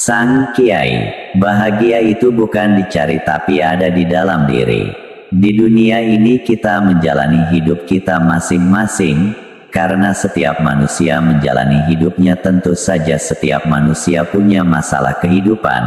Sang Kiai, bahagia itu bukan dicari tapi ada di dalam diri. Di dunia ini kita menjalani hidup kita masing-masing, karena setiap manusia menjalani hidupnya. Tentu saja setiap manusia punya masalah kehidupan.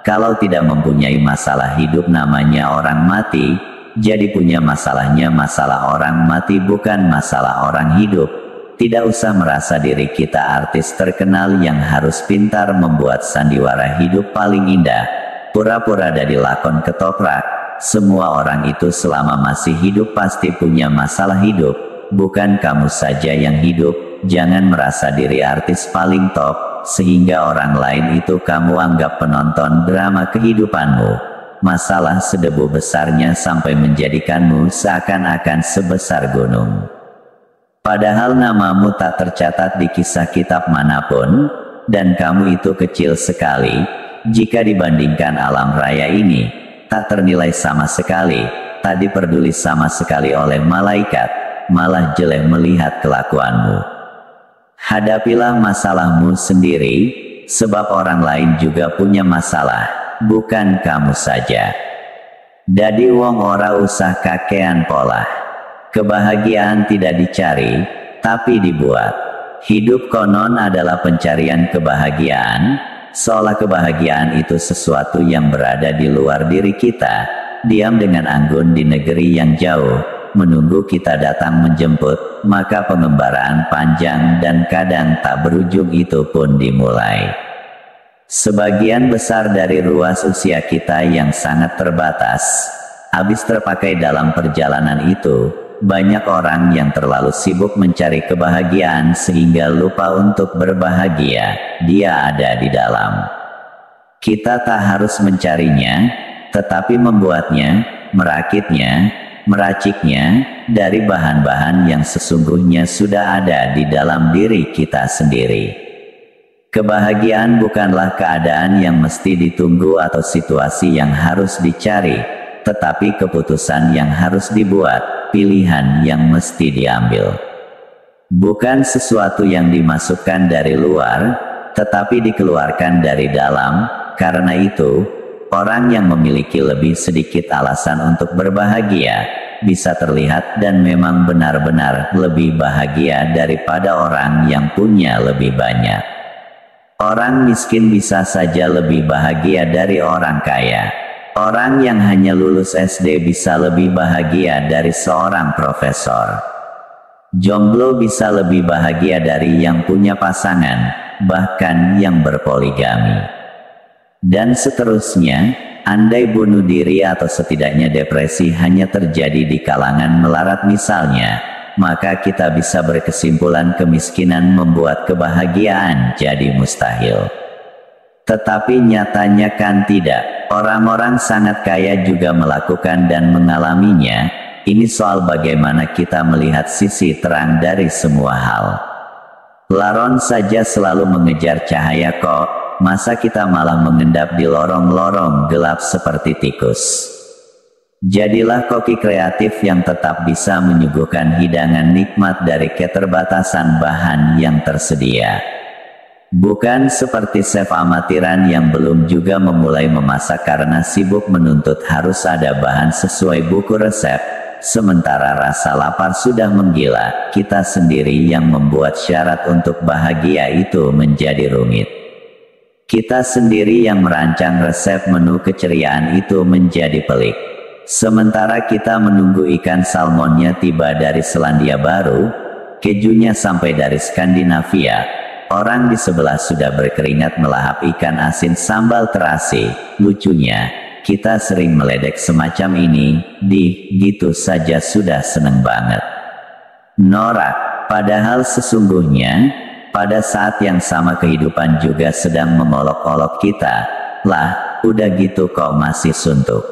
Kalau tidak mempunyai masalah hidup namanya orang mati, jadi punya masalahnya masalah orang mati bukan masalah orang hidup. Tidak usah merasa diri kita artis terkenal yang harus pintar membuat sandiwara hidup paling indah, pura-pura dari lakon ketoprak. Semua orang itu selama masih hidup pasti punya masalah hidup, bukan kamu saja yang hidup. Jangan merasa diri artis paling top, sehingga orang lain itu kamu anggap penonton drama kehidupanmu. Masalah sedebu besarnya sampai menjadikanmu seakan-akan sebesar gunung. Padahal namamu tak tercatat di kisah kitab manapun, dan kamu itu kecil sekali, jika dibandingkan alam raya ini, tak ternilai sama sekali, tak diperduli sama sekali oleh malaikat, malah jelek melihat kelakuanmu. Hadapilah masalahmu sendiri, sebab orang lain juga punya masalah, bukan kamu saja. Dadi wong ora usah kakean pola. Kebahagiaan tidak dicari, tapi dibuat. Hidup konon adalah pencarian kebahagiaan, seolah kebahagiaan itu sesuatu yang berada di luar diri kita, diam dengan anggun di negeri yang jauh, menunggu kita datang menjemput, maka pengembaraan panjang dan kadang tak berujung itu pun dimulai. Sebagian besar dari ruas usia kita yang sangat terbatas, habis terpakai dalam perjalanan itu. Banyak orang yang terlalu sibuk mencari kebahagiaan sehingga lupa untuk berbahagia. Dia ada di dalam. Kita tak harus mencarinya, tetapi membuatnya, merakitnya, meraciknya, dari bahan-bahan yang sesungguhnya sudah ada di dalam diri kita sendiri. Kebahagiaan bukanlah keadaan yang mesti ditunggu atau situasi yang harus dicari, tetapi keputusan yang harus dibuat, pilihan yang mesti diambil. Bukan sesuatu yang dimasukkan dari luar, tetapi dikeluarkan dari dalam. Karena itu, orang yang memiliki lebih sedikit alasan untuk berbahagia, bisa terlihat dan memang benar-benar lebih bahagia daripada orang yang punya lebih banyak. Orang miskin bisa saja lebih bahagia dari orang kaya. Orang yang hanya lulus SD bisa lebih bahagia dari seorang profesor. Jomblo bisa lebih bahagia dari yang punya pasangan, bahkan yang berpoligami. Dan seterusnya, andai bunuh diri atau setidaknya depresi hanya terjadi di kalangan melarat misalnya, maka kita bisa berkesimpulan kemiskinan membuat kebahagiaan jadi mustahil. Tetapi nyatanya kan tidak. Orang-orang sangat kaya juga melakukan dan mengalaminya. Ini soal bagaimana kita melihat sisi terang dari semua hal. Laron saja selalu mengejar cahaya kok, masa kita malah mengendap di lorong-lorong gelap seperti tikus. Jadilah koki kreatif yang tetap bisa menyuguhkan hidangan nikmat dari keterbatasan bahan yang tersedia. Bukan seperti chef amatiran yang belum juga memulai memasak karena sibuk menuntut harus ada bahan sesuai buku resep, sementara rasa lapar sudah menggila. Kita sendiri yang membuat syarat untuk bahagia itu menjadi rumit. Kita sendiri yang merancang resep menu keceriaan itu menjadi pelik. Sementara kita menunggu ikan salmonnya tiba dari Selandia Baru, kejunya sampai dari Skandinavia, orang di sebelah sudah berkeringat melahap ikan asin sambal terasi. Lucunya, kita sering meledek semacam ini, gitu saja sudah seneng banget. Norak, padahal sesungguhnya, pada saat yang sama kehidupan juga sedang mengolok-olok kita. Lah, udah gitu kok masih suntuk.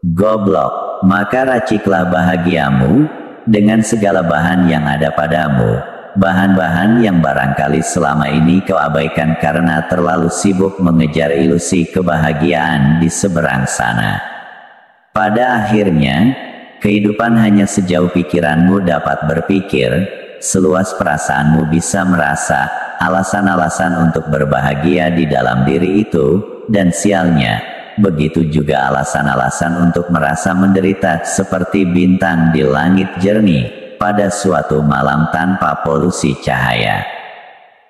Goblok, maka raciklah bahagiamu, dengan segala bahan yang ada padamu. Bahan-bahan yang barangkali selama ini kau abaikan karena terlalu sibuk mengejar ilusi kebahagiaan di seberang sana. Pada akhirnya, kehidupan hanya sejauh pikiranmu dapat berpikir, seluas perasaanmu bisa merasa, alasan-alasan untuk berbahagia di dalam diri itu, dan sialnya, begitu juga alasan-alasan untuk merasa menderita seperti bintang di langit jernih, pada suatu malam tanpa polusi cahaya.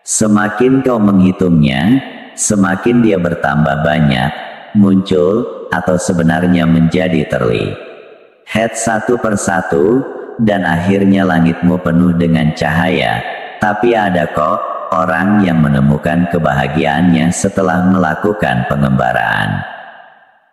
Semakin kau menghitungnya, semakin dia bertambah banyak, muncul, atau sebenarnya menjadi terlihat satu persatu, dan akhirnya langitmu penuh dengan cahaya. Tapi ada kok orang yang menemukan kebahagiaannya setelah melakukan pengembaraan.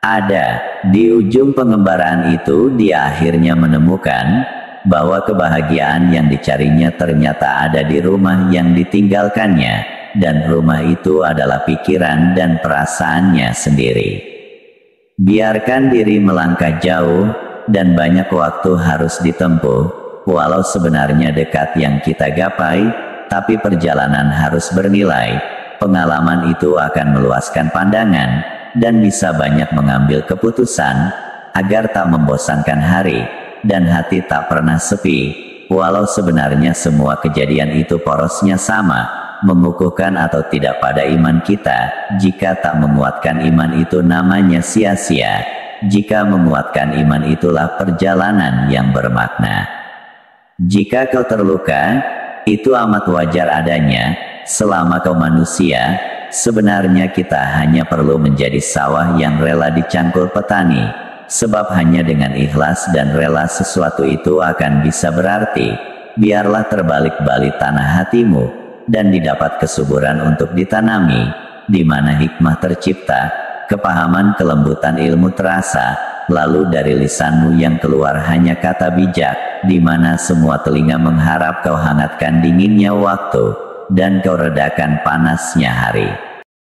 Ada, di ujung pengembaraan itu dia akhirnya menemukan bahwa kebahagiaan yang dicarinya ternyata ada di rumah yang ditinggalkannya, dan rumah itu adalah pikiran dan perasaannya sendiri. Biarkan diri melangkah jauh, dan banyak waktu harus ditempuh, walau sebenarnya dekat yang kita gapai, tapi perjalanan harus bernilai. Pengalaman itu akan meluaskan pandangan, dan bisa banyak mengambil keputusan, agar tak membosankan hari, dan hati tak pernah sepi, walau sebenarnya semua kejadian itu porosnya sama, mengukuhkan atau tidak pada iman kita. Jika tak menguatkan iman itu namanya sia-sia. Jika menguatkan iman itulah perjalanan yang bermakna. Jika kau terluka, itu amat wajar adanya, selama kau manusia. Sebenarnya kita hanya perlu menjadi sawah yang rela dicangkul petani, sebab hanya dengan ikhlas dan rela sesuatu itu akan bisa berarti. Biarlah terbalik-balik tanah hatimu, dan didapat kesuburan untuk ditanami, di mana hikmah tercipta, kepahaman kelembutan ilmu terasa, lalu dari lisanmu yang keluar hanya kata bijak, di mana semua telinga mengharap kau hangatkan dinginnya waktu, dan kau redakan panasnya hari.